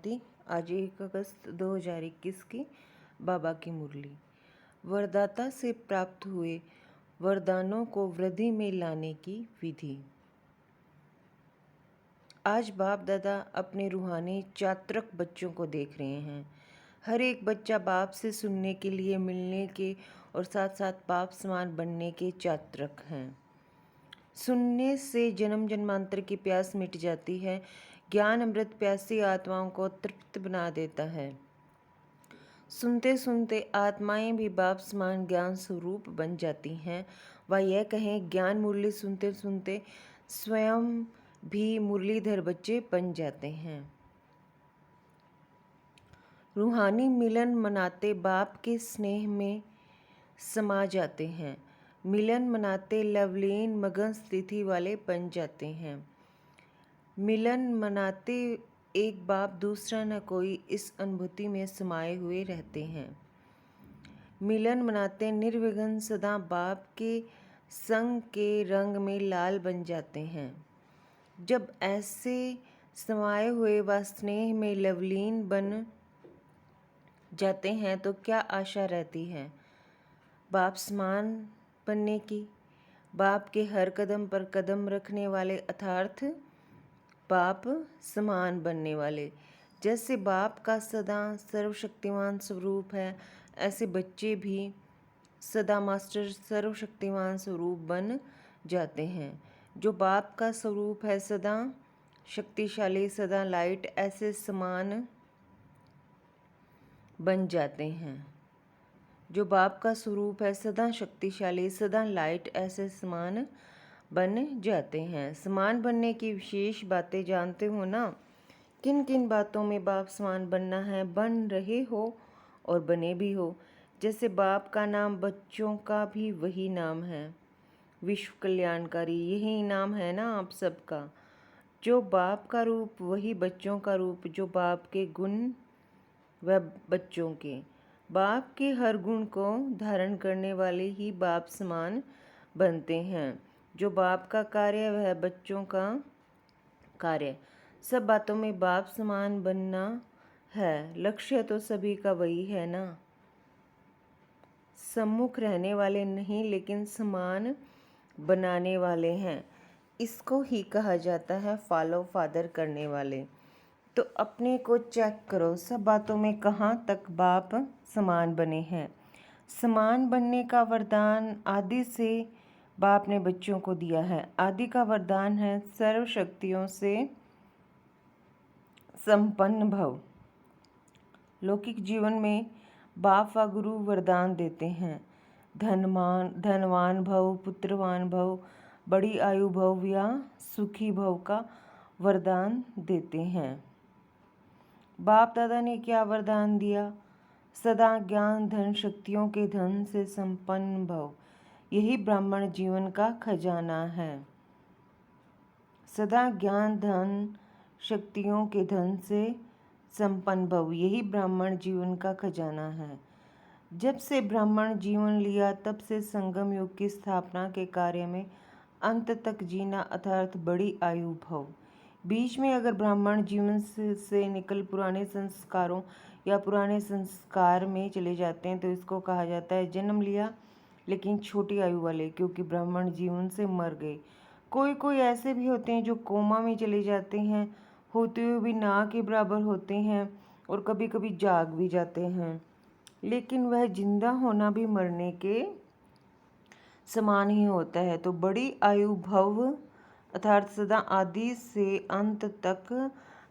प्रभाती। आज 1 अगस्त 2021 की बाबा की मुरली। वरदाता से प्राप्त हुए वरदानों को वृद्धि में लाने की विधि। आज बाप दादा अपने रूहानी चात्रक बच्चों को देख रहे हैं। हर एक बच्चा बाप से सुनने के लिए, मिलने के और साथ साथ बाप समान बनने के चात्रक हैं। सुनने से जन्म जन्मांतर की प्यास मिट जाती है। ज्ञान अमृत प्यासी आत्माओं को तृप्त बना देता है। सुनते सुनते आत्माएं भी बाप समान ज्ञान स्वरूप बन जाती हैं। व यह कहें, ज्ञान मुरली सुनते सुनते स्वयं भी मुरलीधर बच्चे बन जाते हैं। रूहानी मिलन मनाते बाप के स्नेह में समा जाते हैं। मिलन मनाते लवलीन मगन स्थिति वाले बन जाते हैं। मिलन मनाते एक बाप दूसरा न कोई इस अनुभूति में समाये हुए रहते हैं। मिलन मनाते निर्विघ्न सदा बाप के संग के रंग में लाल बन जाते हैं। जब ऐसे समाये हुए व स्नेह में लवलीन बन जाते हैं तो क्या आशा रहती है बाप समान बनने की। बाप के हर कदम पर कदम रखने वाले अर्थात बाप समान बनने वाले। जैसे बाप का सदा सर्वशक्तिमान स्वरूप है, ऐसे बच्चे भी सदा मास्टर सर्वशक्तिमान स्वरूप बन जाते हैं। जो बाप का स्वरूप है सदा शक्तिशाली, सदा लाइट, ऐसे समान बन जाते हैं। जो बाप का स्वरूप है सदा शक्तिशाली, सदा लाइट, ऐसे समान बन जाते हैं। समान बनने की विशेष बातें जानते हो ना। किन किन बातों में बाप समान बनना है, बन रहे हो और बने भी हो। जैसे बाप का नाम बच्चों का भी वही नाम है, विश्व कल्याणकारी, यही नाम है ना आप सबका। जो बाप का रूप वही बच्चों का रूप, जो बाप के गुण व बच्चों के। बाप के हर गुण को धारण करने वाले ही बाप समान बनते हैं। जो बाप का कार्य वह बच्चों का कार्य। सब बातों में बाप समान बनना है। लक्ष्य तो सभी का वही है ना। सम्मुख रहने वाले नहीं, लेकिन समान बनाने वाले हैं। इसको ही कहा जाता है फॉलो फादर करने वाले। तो अपने को चेक करो, सब बातों में कहाँ तक बाप समान बने हैं। समान बनने का वरदान आदि से बाप ने बच्चों को दिया है। आदि का वरदान है सर्व शक्तियों से संपन्न भव। लौकिक जीवन में बाप व गुरु वरदान देते हैं। धनवान भव, पुत्रवान भव, बड़ी आयु भव या सुखी भव का वरदान देते हैं। बाप दादा ने क्या वरदान दिया? सदा ज्ञान धन शक्तियों के धन से संपन्न भव। यही ब्राह्मण जीवन का खजाना है। सदा ज्ञान धन शक्तियों के धन से संपन्न भव, यही ब्राह्मण जीवन का खजाना है। जब से ब्राह्मण जीवन लिया तब से संगम युग की स्थापना के कार्य में अंत तक जीना अर्थात बड़ी आयु भव। बीच में अगर ब्राह्मण जीवन से निकल पुराने संस्कारों या पुराने संस्कार में चले जाते हैं तो इसको कहा जाता है जन्म लिया लेकिन छोटी आयु वाले, क्योंकि ब्राह्मण जीवन से मर गए। कोई कोई ऐसे भी होते हैं जो कोमा में चले जाते हैं, होते हुए भी ना के बराबर होते हैं और कभी कभी जाग भी जाते हैं, लेकिन वह जिंदा होना भी मरने के समान ही होता है। तो बड़ी आयु भव अर्थात सदा आदि से अंत तक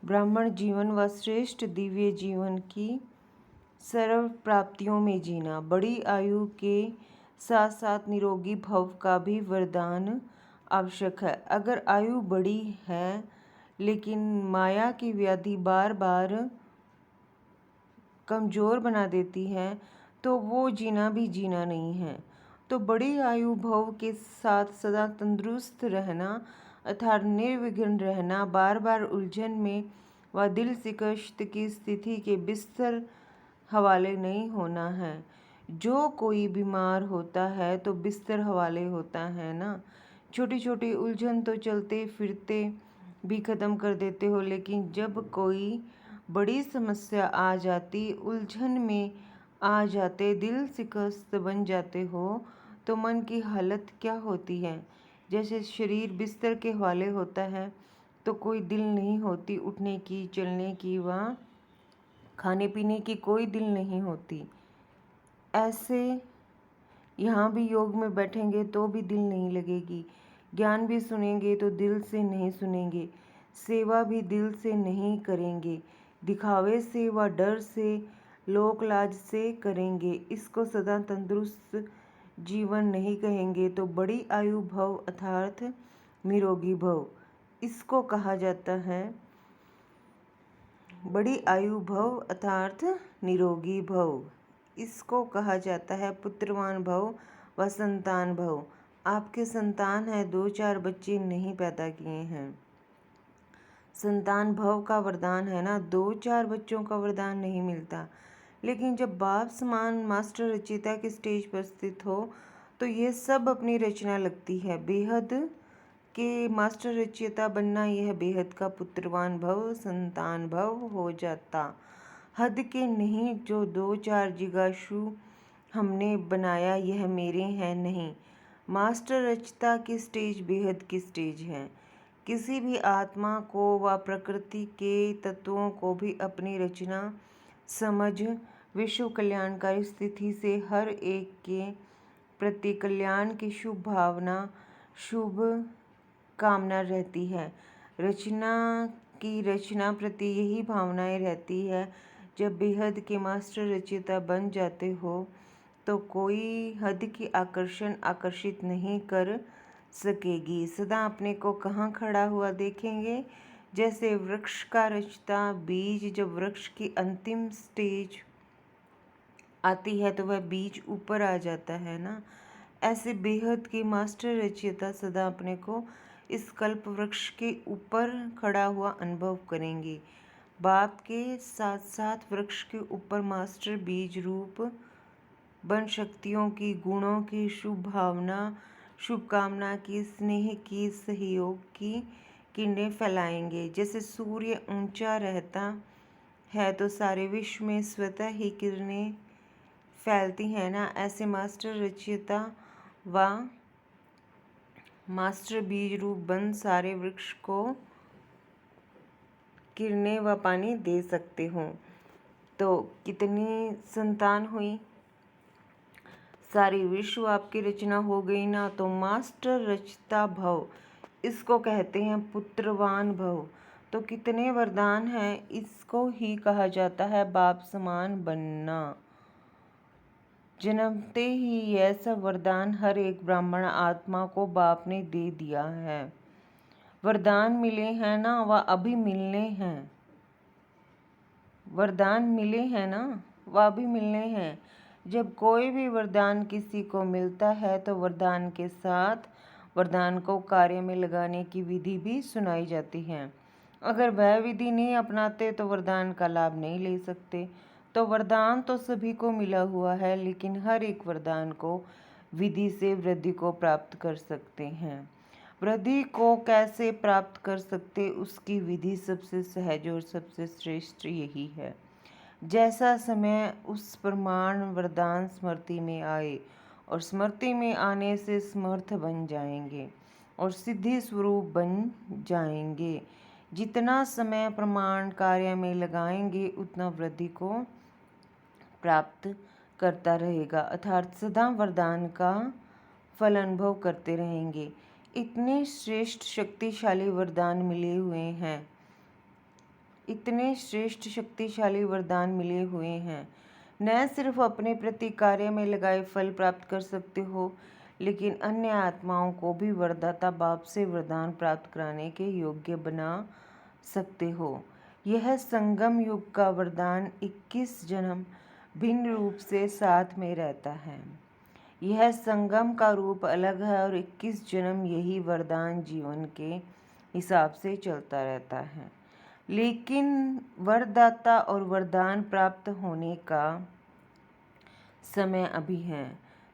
ब्राह्मण जीवन व श्रेष्ठ दिव्य जीवन की सर्व प्राप्तियों में जीना। बड़ी आयु के साथ साथ निरोगी भव का भी वरदान आवश्यक है। अगर आयु बड़ी है लेकिन माया की व्याधि बार बार कमज़ोर बना देती है तो वो जीना भी जीना नहीं है। तो बड़ी आयु भव के साथ सदा तंदुरुस्त रहना अर्थात निर्विघ्न रहना, बार बार उलझन में व दिल शिकस्त की स्थिति के बिस्तर हवाले नहीं होना है। जो कोई बीमार होता है तो बिस्तर हवाले होता है ना। छोटी छोटी उलझन तो चलते फिरते भी ख़त्म कर देते हो, लेकिन जब कोई बड़ी समस्या आ जाती, उलझन में आ जाते, दिल शिकस्त बन जाते हो तो मन की हालत क्या होती है। जैसे शरीर बिस्तर के हवाले होता है तो कोई दिल नहीं होती उठने की, चलने की, व खाने पीने की कोई दिल नहीं होती। ऐसे यहाँ भी योग में बैठेंगे तो भी दिल नहीं लगेगी, ज्ञान भी सुनेंगे तो दिल से नहीं सुनेंगे, सेवा भी दिल से नहीं करेंगे, दिखावे से व डर से, लोक लाज से करेंगे। इसको सदा तंदुरुस्त जीवन नहीं कहेंगे तो बड़ी आयु भव अर्थात निरोगी भव इसको कहा जाता है। बड़ी आयु भव अर्थात निरोगी भव इसको कहा जाता है। पुत्रवान भव व संतान भव। आपके संतान है, 2-4 बच्चे नहीं पैदा किए हैं। संतान भव का वरदान है ना, 2-4 बच्चों का वरदान नहीं मिलता। लेकिन जब बाप समान मास्टर रचयिता के स्टेज पर स्थित हो तो ये सब अपनी रचना लगती है। बेहद के मास्टर रचयिता बनना यह बेहद का पुत्रवान भव संतान भव हो जाता। हद के नहीं जो 2-4 जिगाशु हमने बनाया यह मेरे हैं नहीं। मास्टर रचयिता की स्टेज बेहद की स्टेज है। किसी भी आत्मा को व प्रकृति के तत्वों को भी अपनी रचना समझ विश्व कल्याणकारी स्थिति से हर एक के प्रति कल्याण की शुभ भावना, शुभ कामना रहती है। रचना की रचना प्रति यही भावनाएं रहती है। जब बेहद के मास्टर रचयिता बन जाते हो तो कोई हद की आकर्षण आकर्षित नहीं कर सकेगी। सदा अपने को कहाँ खड़ा हुआ देखेंगे, जैसे वृक्ष का रचता बीज जब वृक्ष की अंतिम स्टेज आती है तो वह बीज ऊपर आ जाता है ना। ऐसे बेहद की मास्टर रचयिता सदा अपने को इस कल्प वृक्ष के ऊपर खड़ा हुआ अनुभव करेंगे। बाप के साथ साथ वृक्ष के ऊपर मास्टर बीज रूप बन शक्तियों की, गुणों की, शुभ भावना, शुभकामना की, स्नेह की, सहयोग की किरणें फैलाएंगे। जैसे सूर्य ऊंचा रहता है तो सारे विश्व में स्वतः ही किरणें फैलती हैं ना। ऐसे मास्टर रचयिता व मास्टर बीज रूप बन सारे वृक्ष को किरणें व पानी दे सकते हो। तो कितनी संतान हुई, सारी विश्व आपकी रचना हो गई ना। तो मास्टर रचता भव इसको कहते हैं पुत्रवान भव। तो कितने वरदान हैं, इसको ही कहा जाता है बाप समान बनना। जन्मते ही ऐसा वरदान हर एक ब्राह्मण आत्मा को बाप ने दे दिया है। वरदान मिले हैं ना, वह अभी मिलने हैं। वरदान मिले हैं ना, वह भी मिलने हैं। जब कोई भी वरदान किसी को मिलता है तो वरदान के साथ वरदान को कार्य में लगाने की विधि भी सुनाई जाती है। अगर वह विधि नहीं अपनाते तो वरदान का लाभ नहीं ले सकते। तो वरदान तो सभी को मिला हुआ है, लेकिन हर एक वरदान को विधि से वृद्धि को प्राप्त कर सकते हैं। वृद्धि को कैसे प्राप्त कर सकते, उसकी विधि सबसे सहज और सबसे श्रेष्ठ यही है। जैसा समय उस प्रमाण वरदान स्मृति में आए और स्मृति में आने से समर्थ बन जाएंगे और सिद्धि स्वरूप बन जाएंगे। जितना समय प्रमाण कार्य में लगाएंगे उतना वृद्धि को प्राप्त करता रहेगा, अर्थात सदा वरदान का फल अनुभव करते रहेंगे। इतने श्रेष्ठ शक्तिशाली वरदान मिले हुए हैं, इतने श्रेष्ठ शक्तिशाली वरदान मिले हुए हैं। न सिर्फ अपने प्रति कार्य में लगाए फल प्राप्त कर सकते हो, लेकिन अन्य आत्माओं को भी वरदाता बाप से वरदान प्राप्त कराने के योग्य बना सकते हो। यह संगम युग का वरदान 21 जन्म भिन्न रूप से साथ में रहता है। यह संगम का रूप अलग है और 21 जन्म यही वरदान जीवन के हिसाब से चलता रहता है। लेकिन वरदाता और वरदान प्राप्त होने का समय अभी है।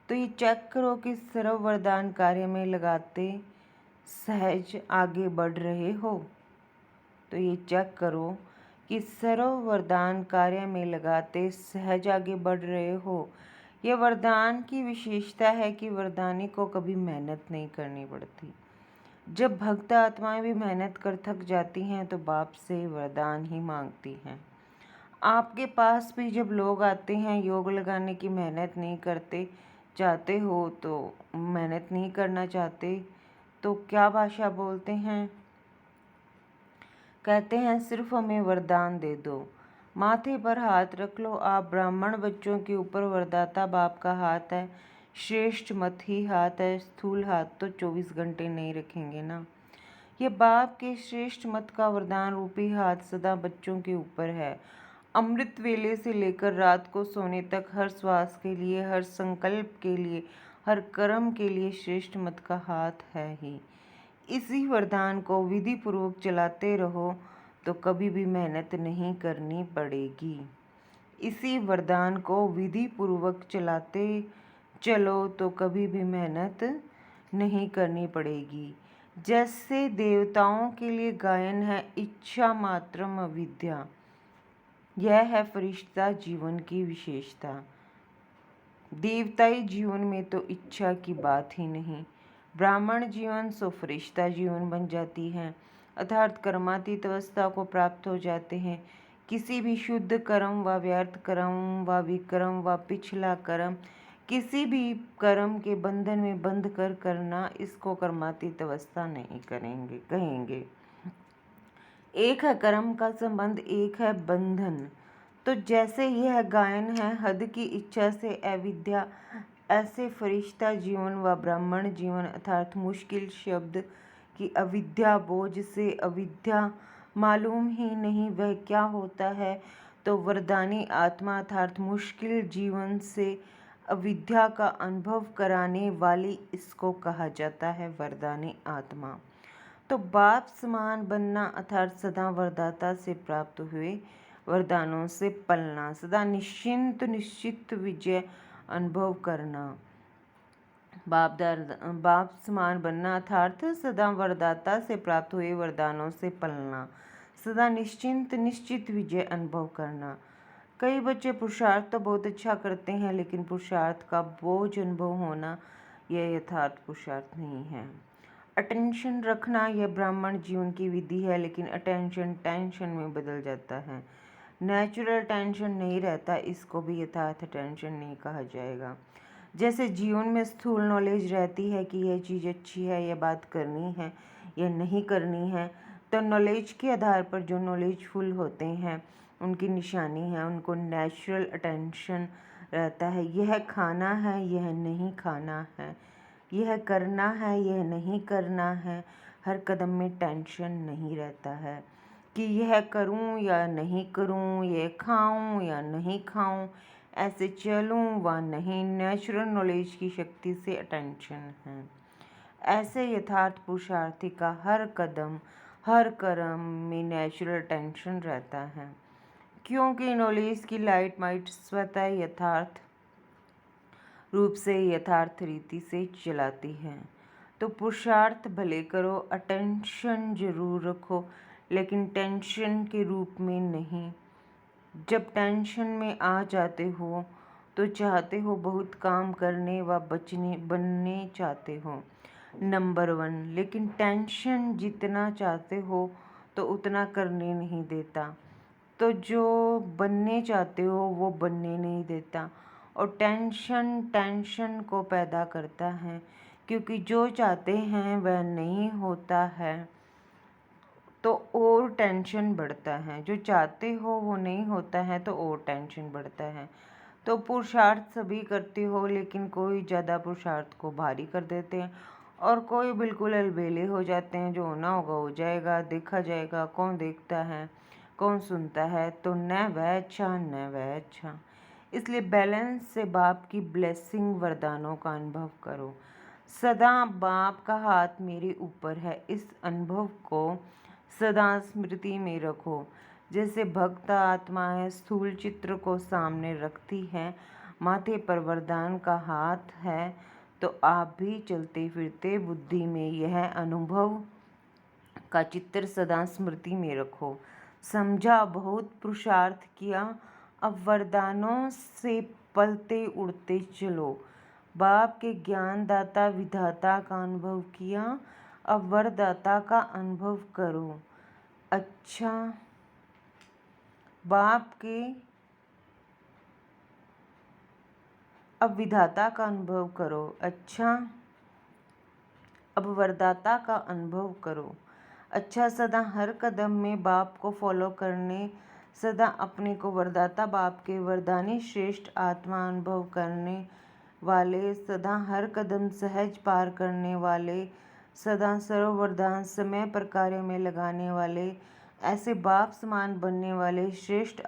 तो ये चेक करो कि सर्व वरदान कार्य में लगाते सहज आगे बढ़ रहे हो। तो ये चेक करो कि सर्व वरदान कार्य में लगाते सहज आगे बढ़ रहे हो। यह वरदान की विशेषता है कि वरदानी को कभी मेहनत नहीं करनी पड़ती। जब भक्त आत्माएं भी मेहनत कर थक जाती हैं तो बाप से वरदान ही मांगती हैं। आपके पास भी जब लोग आते हैं योग लगाने की मेहनत नहीं करते चाहते हो तो मेहनत नहीं करना चाहते तो क्या भाषा बोलते हैं? कहते हैं सिर्फ हमें वरदान दे दो, माथे पर हाथ रख लो। आप ब्राह्मण बच्चों के ऊपर वरदाता बाप का हाथ है, श्रेष्ठ मत ही हाथ है, स्थूल हाथ तो 24 घंटे नहीं रखेंगे ना। ये बाप के श्रेष्ठ मत का वरदान रूपी हाथ सदा बच्चों के ऊपर है। अमृत वेले से लेकर रात को सोने तक हर श्वास के लिए, हर संकल्प के लिए, हर कर्म के लिए श्रेष्ठ मत का हाथ है ही। इसी वरदान को विधि पूर्वक चलाते रहो तो कभी भी मेहनत नहीं करनी पड़ेगी। इसी वरदान को विधि पूर्वक चलाते चलो तो कभी भी मेहनत नहीं करनी पड़ेगी। जैसे देवताओं के लिए गायन है इच्छा मात्रम अविद्या, यह है फरिश्ता जीवन की विशेषता। देवताई जीवन में तो इच्छा की बात ही नहीं। ब्राह्मण जीवन सो फरिश्ता जीवन बन जाती है, अर्थात कर्मातीत अवस्था को प्राप्त हो जाते हैं। किसी भी शुद्ध कर्म व व्यर्थ कर्म व विक्रम व पिछला कर्म, किसी भी कर्म के बंधन में बंध कर करना, इसको कर्मातीत अवस्था नहीं कहेंगे। एक है कर्म का संबंध, एक है बंधन। तो जैसे यह गायन है हद की इच्छा से अविद्या, ऐसे फरिश्ता जीवन व ब्राह्मण जीवन अर्थात मुश्किल शब्द की अविद्या बोझ से, अविद्या मालूम ही नहीं वह क्या होता है, तो वरदानी आत्मा अर्थात मुश्किल जीवन से अविद्या का अनुभव कराने वाली, इसको कहा जाता है वरदानी आत्मा। तो बाप समान बनना अर्थात सदा वरदाता से प्राप्त हुए वरदानों से पलना, सदा निश्चित विजय अनुभव करना। बाप समान बनना अर्थात सदा वरदाता से प्राप्त हुए वरदानों से पलना, सदा निश्चित विजय अनुभव करना। कई बच्चे पुरुषार्थ तो बहुत अच्छा करते हैं लेकिन पुरुषार्थ का बोझ अनुभव होना यह यथार्थ पुरुषार्थ नहीं है। अटेंशन रखना यह ब्राह्मण जीवन की विधि है, लेकिन अटेंशन टेंशन में बदल जाता है। नेचुरल टेंशन नहीं रहता, इसको भी यथार्थ टेंशन नहीं कहा जाएगा। जैसे जीवन में स्थूल नॉलेज रहती है कि यह चीज़ अच्छी है, यह बात करनी है या नहीं करनी है, तो नॉलेज के आधार पर जो नॉलेजफुल होते हैं उनकी निशानी है, उनको नेचुरल अटेंशन रहता है। यह खाना है, यह नहीं खाना है, यह करना है, यह नहीं करना है। हर कदम में टेंशन नहीं रहता है कि यह करूं या नहीं करूं, यह खाऊं या नहीं खाऊं, ऐसे चलूं व नहीं। नेचुरल नॉलेज की शक्ति से अटेंशन है। ऐसे यथार्थ पुरुषार्थी का हर कदम हर कर्म में नेचुरल अटेंशन रहता है, क्योंकि नॉलेज की लाइट माइट स्वतः यथार्थ रूप से यथार्थ रीति से चलाती है। तो पुरुषार्थ भले करो, अटेंशन जरूर रखो, लेकिन टेंशन के रूप में नहीं। जब टेंशन में आ जाते हो तो चाहते हो बहुत काम करने व बनने चाहते हो नंबर 1, लेकिन टेंशन जितना चाहते हो तो उतना करने नहीं देता। तो जो बनने चाहते हो वो बनने नहीं देता, और टेंशन को पैदा करता है, क्योंकि जो चाहते हैं वह नहीं होता है तो और टेंशन बढ़ता है। जो चाहते हो वो नहीं होता है तो और टेंशन बढ़ता है। तो पुरुषार्थ सभी करते हो, लेकिन कोई ज़्यादा पुरुषार्थ को भारी कर देते हैं और कोई बिल्कुल अलबेले हो जाते हैं। जो होना होगा हो जाएगा, देखा जाएगा, कौन देखता है, कौन सुनता है, तो न वह अच्छा न वह अच्छा। इसलिए बैलेंस से बाप की ब्लेसिंग वरदानों का अनुभव करो। सदा बाप का हाथ मेरे ऊपर है, इस अनुभव को सदा स्मृति में रखो। जैसे भक्त आत्माएं स्थूल चित्र को सामने रखती हैं, माथे पर वरदान का हाथ है, तो आप भी चलते फिरते बुद्धि में यह अनुभव का चित्र सदा स्मृति में रखो। समझा, बहुत पुरुषार्थ किया, अब वरदानों से पलते उड़ते चलो। बाप के ज्ञानदाता विधाता का अनुभव किया, अब वरदाता का अनुभव करो। अच्छा, बाप के अब विधाता का अनुभव करो। अच्छा, अब वरदाता का अनुभव करो। अच्छा, सदा हर कदम में बाप को फॉलो करने, सदा अपने को वरदाता बाप के वरदानी श्रेष्ठ आत्मा अनुभव करने वाले, सदा हर कदम सहज पार करने वाले, सदा सर्व वरदान समय पर कार्य में लगाने वाले, ऐसे बाप समान बनने वाले श्रेष्ठ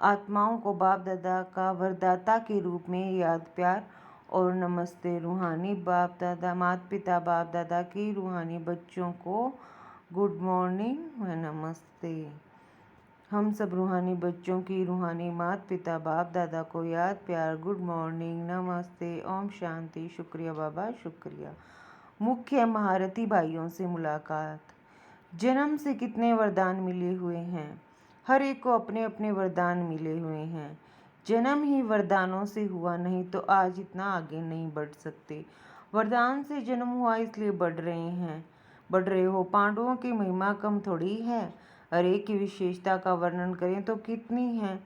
आत्माओं को बाप दादा का वरदाता के रूप में याद, प्यार और नमस्ते। रूहानी बाप दादा, माता पिता बाप दादा की रूहानी बच्चों को गुड मॉर्निंग व नमस्ते। हम सब रूहानी बच्चों की रूहानी माता पिता बाप दादा को याद, प्यार, गुड मॉर्निंग, नमस्ते, ओम शांति, शुक्रिया बाबा, शुक्रिया। मुख्य महारथी भाइयों से मुलाकात। जन्म से कितने वरदान मिले हुए हैं। हर एक को अपने अपने वरदान मिले हुए हैं। जन्म ही वरदानों से हुआ, नहीं तो आज इतना आगे नहीं बढ़ सकते। वरदान से जन्म हुआ इसलिए बढ़ रहे हो। पांडवों की महिमा कम थोड़ी है। हर एक की विशेषता का वर्णन करें तो कितनी है।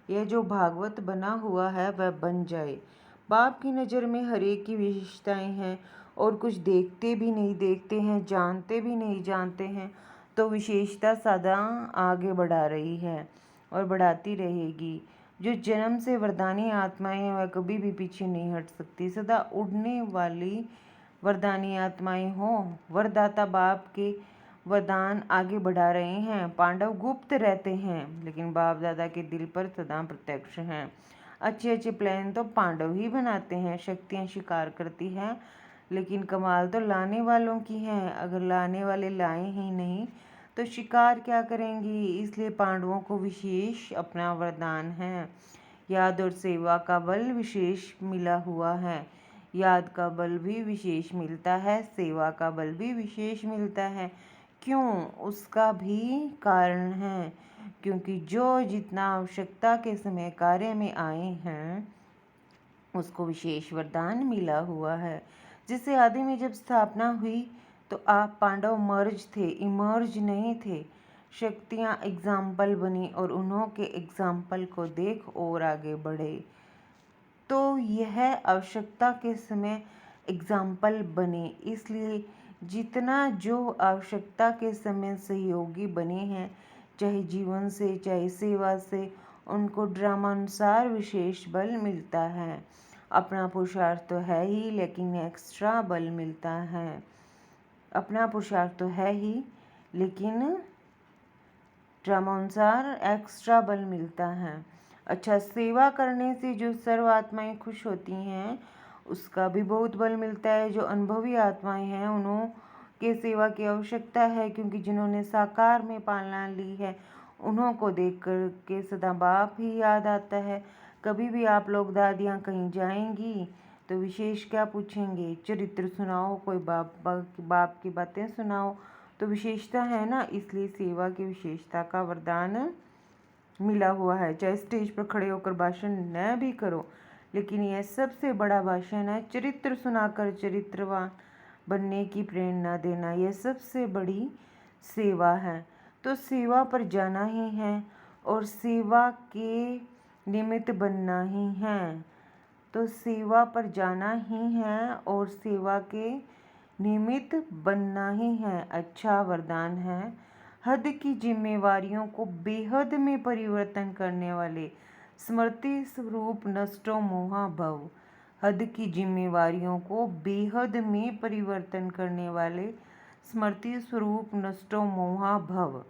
यह जो भागवत बना हुआ है वह बन जाए। बाप की नज़र में हर एक की विशेषताएं हैं, और कुछ देखते भी नहीं देखते हैं, जानते भी नहीं जानते हैं, तो विशेषता सदा आगे बढ़ा रही है और बढ़ाती रहेगी। जो जन्म से वरदानी आत्माएं हैं वह कभी भी पीछे नहीं हट सकती। सदा उड़ने वाली वरदानी आत्माएं हो। वरदाता बाप के वरदान आगे बढ़ा रहे हैं। पांडव गुप्त रहते हैं, लेकिन बाप दादा के दिल पर सदा प्रत्यक्ष हैं। अच्छे अच्छे प्लान तो पांडव ही बनाते हैं। शक्तियाँ शिकार करती हैं, लेकिन कमाल तो लाने वालों की है। अगर लाने वाले लाए ही नहीं तो शिकार क्या करेंगी। इसलिए पांडवों को विशेष अपना वरदान है। याद और सेवा का बल विशेष मिला हुआ है। याद का बल भी विशेष मिलता है, सेवा का बल भी विशेष मिलता है। क्यों? उसका भी कारण है, क्योंकि जो जितना आवश्यकता के समय कार्य में आए हैं उसको विशेष वरदान मिला हुआ है। जिससे आदि में जब स्थापना हुई तो आप पांडव मर्ज थे, इमर्ज नहीं थे। शक्तियाँ एग्जाम्पल बनी और उन्हों के एग्जाम्पल को देख और आगे बढ़े, तो यह आवश्यकता के समय एग्जाम्पल बने। इसलिए जितना जो आवश्यकता के समय सहयोगी बने हैं, चाहे जीवन से चाहे सेवा से, उनको ड्रामानुसार विशेष बल मिलता है। अपना पुरुषार्थ तो है ही, लेकिन एक्स्ट्रा बल मिलता है। अपना पुरुषार्थ तो है ही, लेकिन ड्रामानुसार एक्स्ट्रा बल मिलता है। अच्छा, सेवा करने से जो सर्व आत्माएं खुश होती हैं उसका भी बहुत बल मिलता है। जो अनुभवी आत्माएं हैं उन्हों के सेवा की आवश्यकता है, क्योंकि जिन्होंने साकार में पालना ली है उन्हों को देख कर के सदा बाप ही याद आता है। कभी भी आप लोग दादियाँ कहीं जाएंगी तो विशेष क्या पूछेंगे, चरित्र सुनाओ, कोई बाप की बातें सुनाओ, तो विशेषता है ना। इसलिए सेवा की विशेषता का वरदान मिला हुआ है। चाहे स्टेज पर खड़े होकर भाषण न भी करो, लेकिन यह सबसे बड़ा भाषण है। चरित्र सुनाकर चरित्रवान बनने की प्रेरणा देना, यह सबसे बड़ी सेवा है। तो सेवा पर जाना ही है और सेवा के निमित्त बनना ही है। तो सेवा पर जाना ही है और सेवा के निमित्त बनना ही है। अच्छा वरदान है। हद की जिम्मेवारियों को बेहद में परिवर्तन करने वाले स्मृति स्वरूप नष्टो मोहा भव। हद की जिम्मेवारियों को बेहद में परिवर्तन करने वाले स्मृति स्वरूप नष्टो मोहा भव।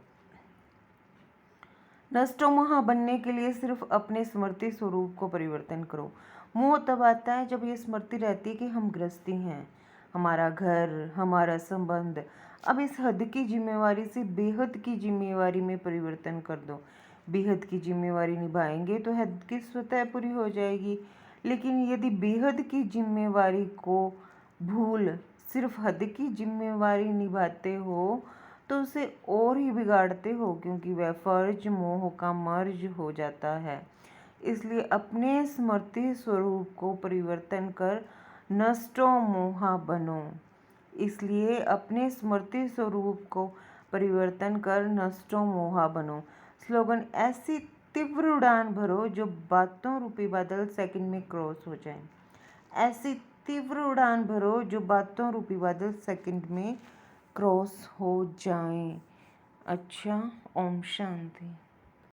नष्टो मोहा बनने के लिए सिर्फ अपने स्मृति स्वरूप को परिवर्तन करो। मोह तब आता है जब ये स्मृति रहती है कि हम गृहस्थी हैं, हमारा घर, हमारा संबंध। अब इस हद की जिम्मेवारी से बेहद की जिम्मेवारी में परिवर्तन कर दो। बेहद की जिम्मेवारी निभाएंगे तो हद की स्वतः पूरी हो जाएगी। लेकिन यदि बेहद की जिम्मेवारी को भूल सिर्फ हद की जिम्मेवारी निभाते हो तो उसे और ही बिगाड़ते हो, क्योंकि वह फर्ज मोह का मर्ज हो जाता है। इसलिए अपने स्मृति स्वरूप को परिवर्तन कर नष्टो मोहा बनो। इसलिए अपने स्मृति स्वरूप को परिवर्तन कर नष्टो मोहा बनो। स्लोगन: ऐसी तीव्र उड़ान भरो जो बातों रूपी बादल सेकंड में क्रॉस हो जाए। ऐसी तीव्र उड़ान भरो जो बातों रूपी बादल सेकंड में क्रॉस हो जाएं। अच्छा, ओम शांति।